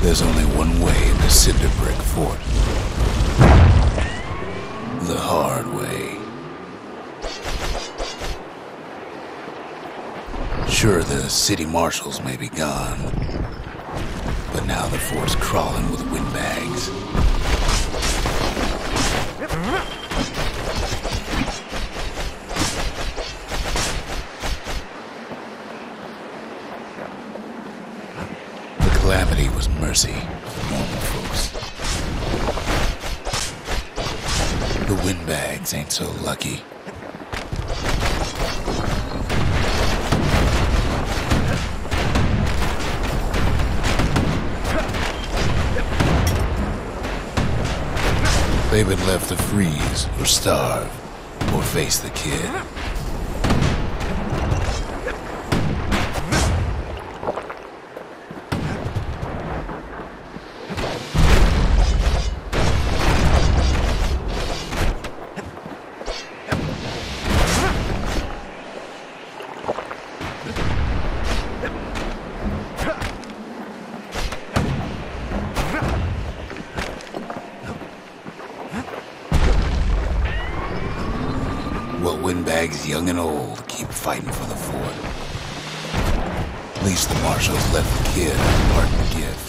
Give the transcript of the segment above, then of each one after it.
There's only one way into Cinder Brick Fort. The hard way. Sure, the city marshals may be gone, but now the fort's crawling with windbags. The calamity was mercy for normal folks. The windbags ain't so lucky. They've been left to freeze or starve or face the kid. Windbags, young and old, keep fighting for the fort. At least the marshals left the kid a parting gift.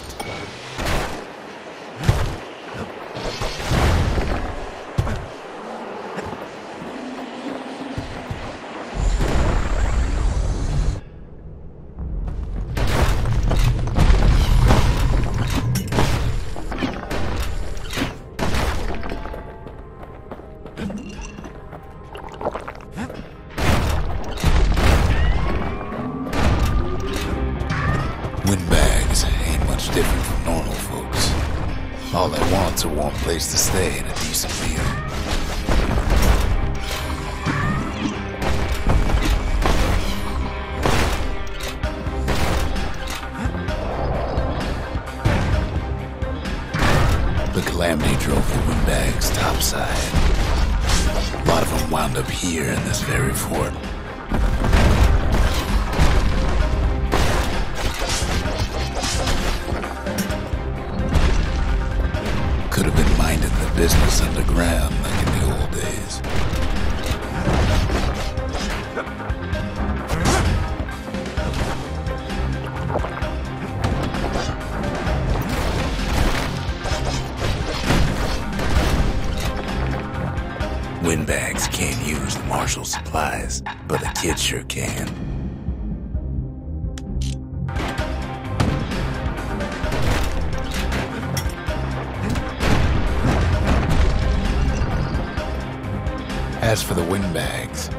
Windbags ain't much different from normal folks. All they want's a warm place to stay and a decent meal. The calamity drove the windbags topside. A lot of them wound up here in this very fort. Could have been minding the business underground like in the old days. Windbags can't use the marshal supplies, but the kid sure can. As for the windbags,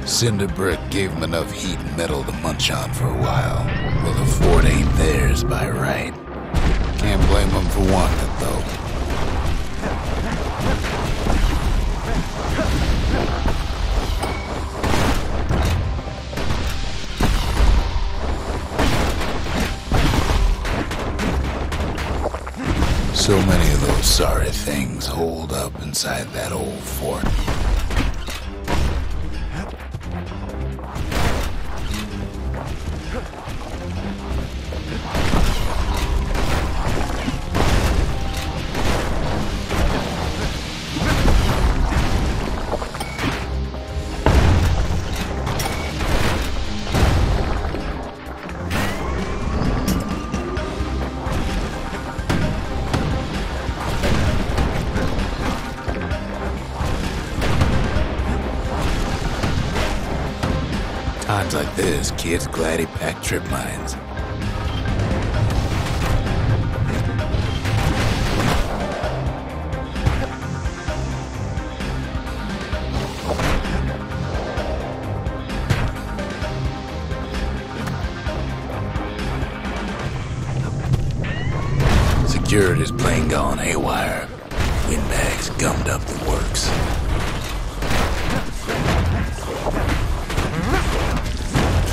Cinder Brick gave them enough heat and metal to munch on for a while. Well, the fort ain't theirs by right. Can't blame them for wanting it, though. So many of those sorry things holed up inside that old fort. Times like this, kids glad he packed trip mines. Security's plane gone haywire. Windbags gummed up the works.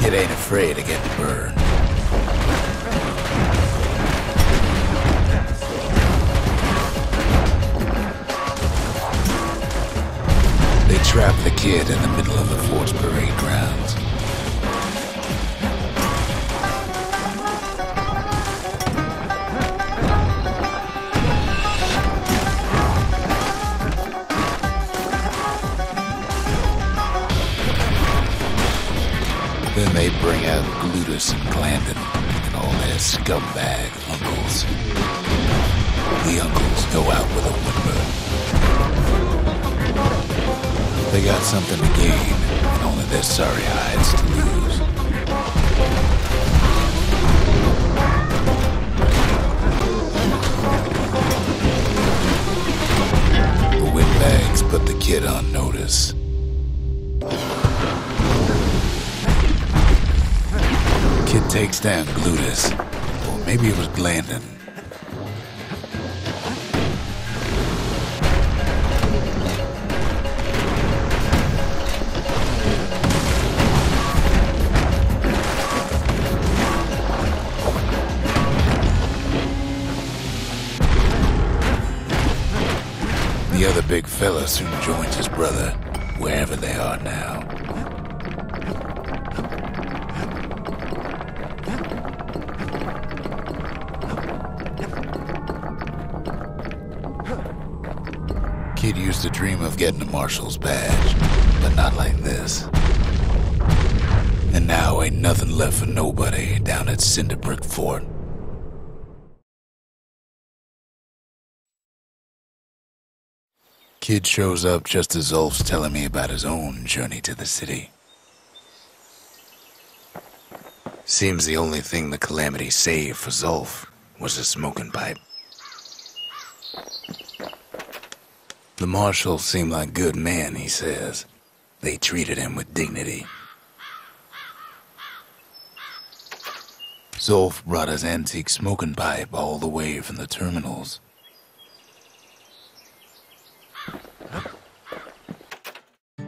Kid ain't afraid of getting burned. They trapped the kid in the middle of the fort's parade grounds. Then they bring out Glutus and Glandon and all their scumbag uncles. The uncles go out with a whimper. They got something to gain, and only their sorry hides to lose. The windbags put the kid on notice. Kid takes down Glutus, or maybe it was Glandon. The other big fella soon joins his brother, wherever they are now. Kid used to dream of getting a marshal's badge, but not like this. And now ain't nothing left for nobody down at Cinderbrick Fort. Kid shows up just as Zulf's telling me about his own journey to the city. Seems the only thing the Calamity saved for Zulf was a smoking pipe. The marshals seem like good men, he says. They treated him with dignity. Zulf brought his antique smoking pipe all the way from the terminals.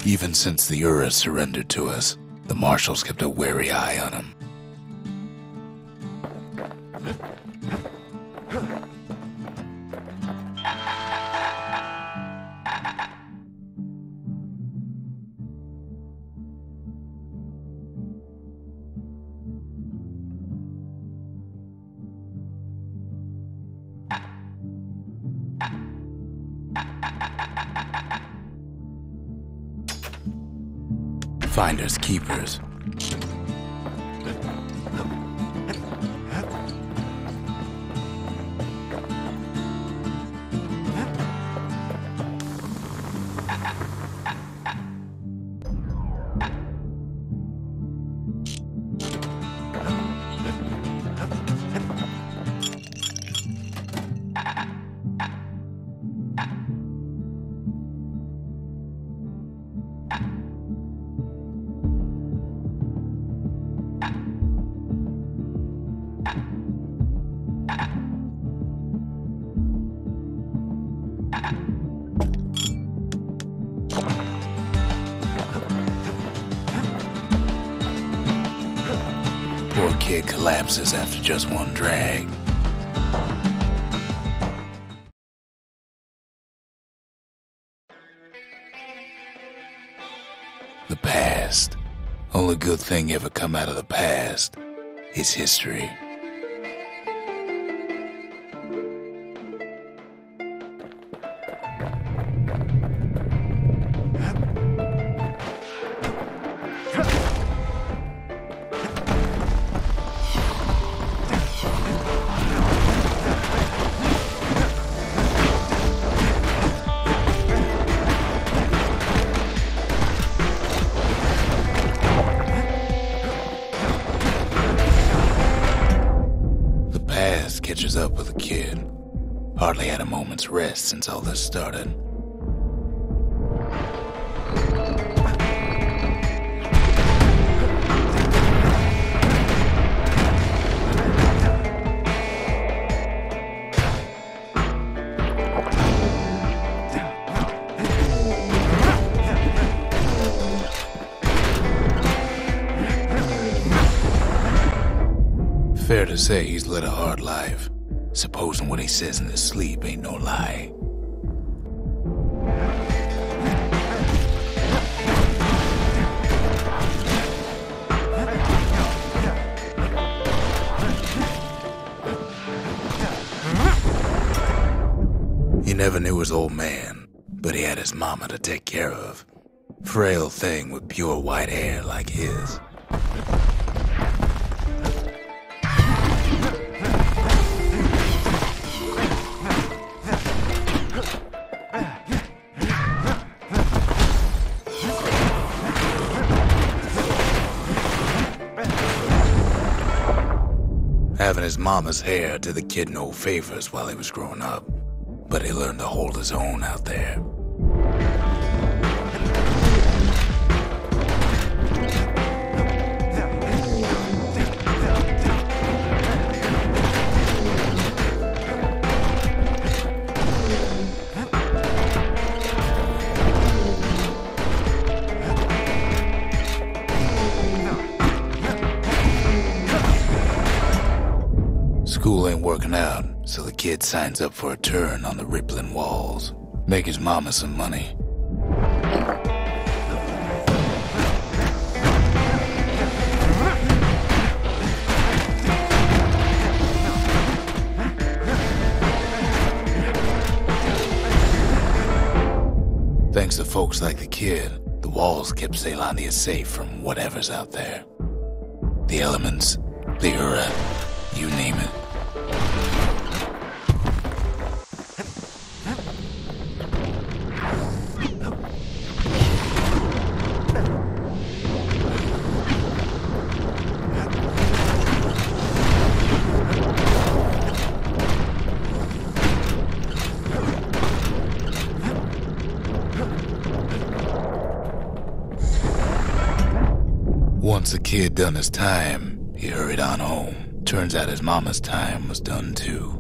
Even since the Ura surrendered to us, the marshals kept a wary eye on him. Finders keepers. Poor kid collapses after just one drag. The past. Only good thing ever come out of the past is history. Catches up with the kid. Hardly had a moment's rest since all this started. Fair to say he's led a hard life, supposing what he says in his sleep ain't no lie. He never knew his old man, but he had his mama to take care of. Frail thing with pure white hair like his. Having his mama's hair did the kid no favors while he was growing up, but he learned to hold his own out there. School ain't working out, so the kid signs up for a turn on the rippling walls. Make his mama some money. Thanks to folks like the kid, the walls kept Caelondia safe from whatever's out there. The elements, the Ura, you name it. Once the kid done his time, he hurried on home. Turns out his mama's time was done too.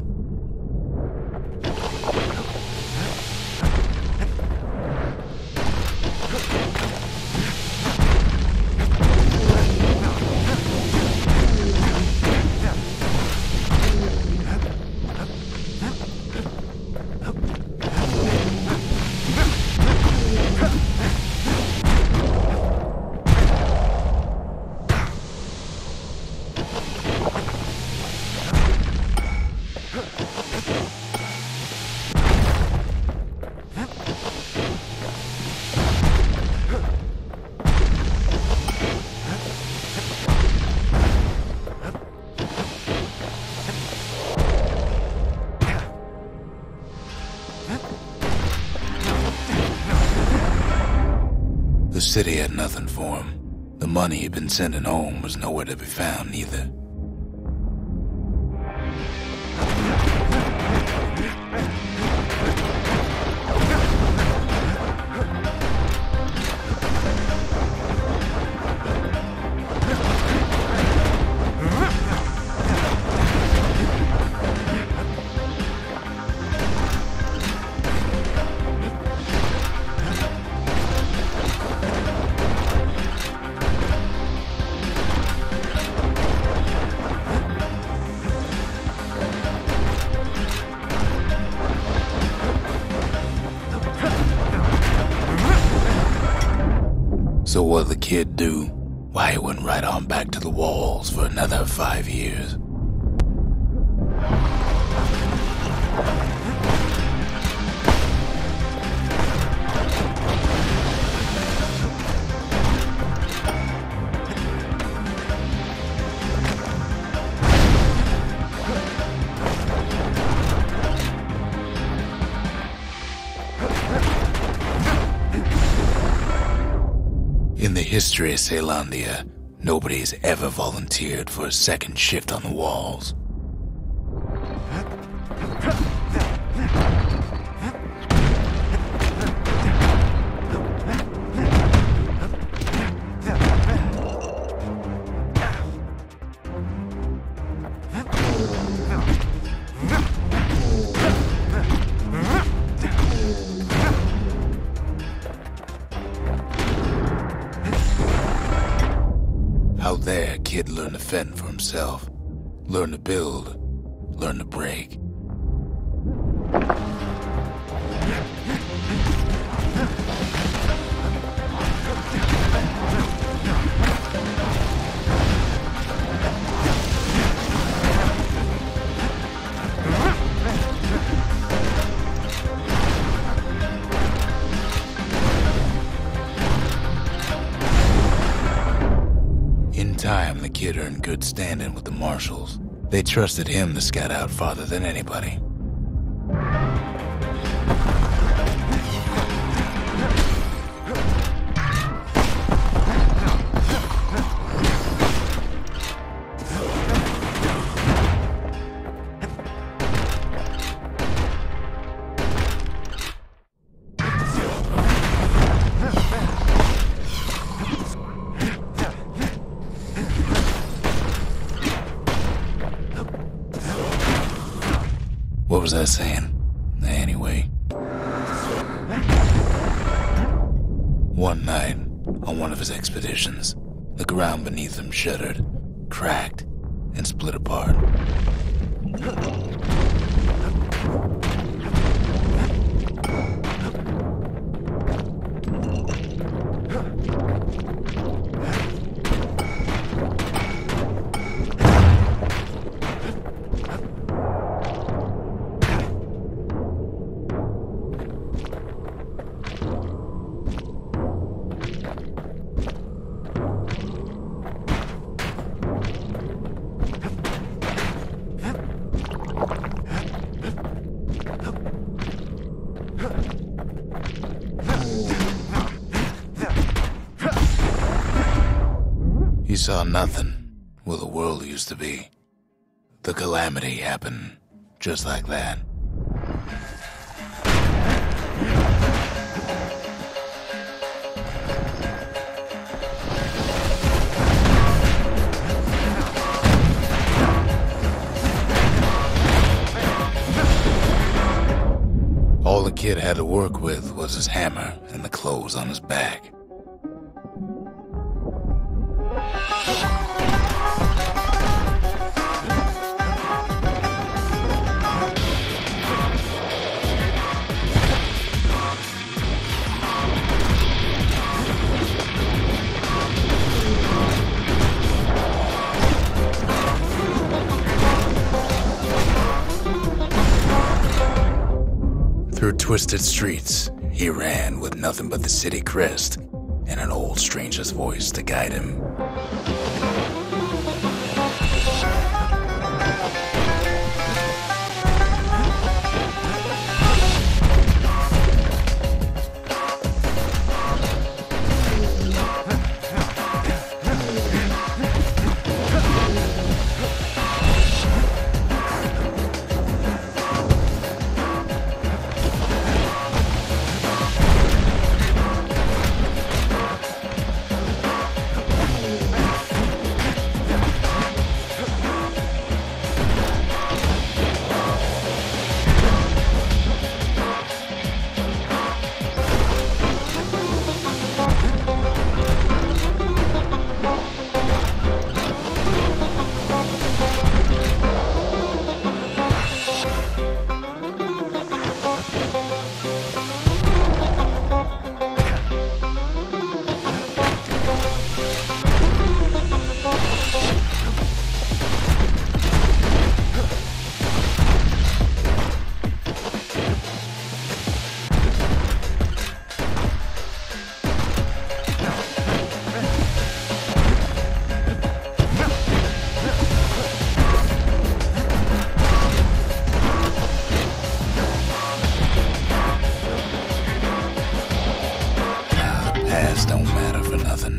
The city had nothing for him. The money he'd been sending home was nowhere to be found either. So what'd the kid do? Why, he went right on back to the walls for another 5 years. In the history of Caelondia, nobody's ever volunteered for a second shift on the walls. Out there, kid learned to fend for himself, learn to build, learn to break. In kid earned good standing with the marshals. They trusted him to scout out farther than anybody. What was I saying? Anyway. One night, on one of his expeditions, the ground beneath him shuddered, cracked, and split apart. He saw nothing where the world used to be. The calamity happened just like that. All the kid had to work with was his hammer and the clothes on his back. Through twisted streets, he ran with nothing but the city crest and an old stranger's voice to guide him. Don't matter for nothing.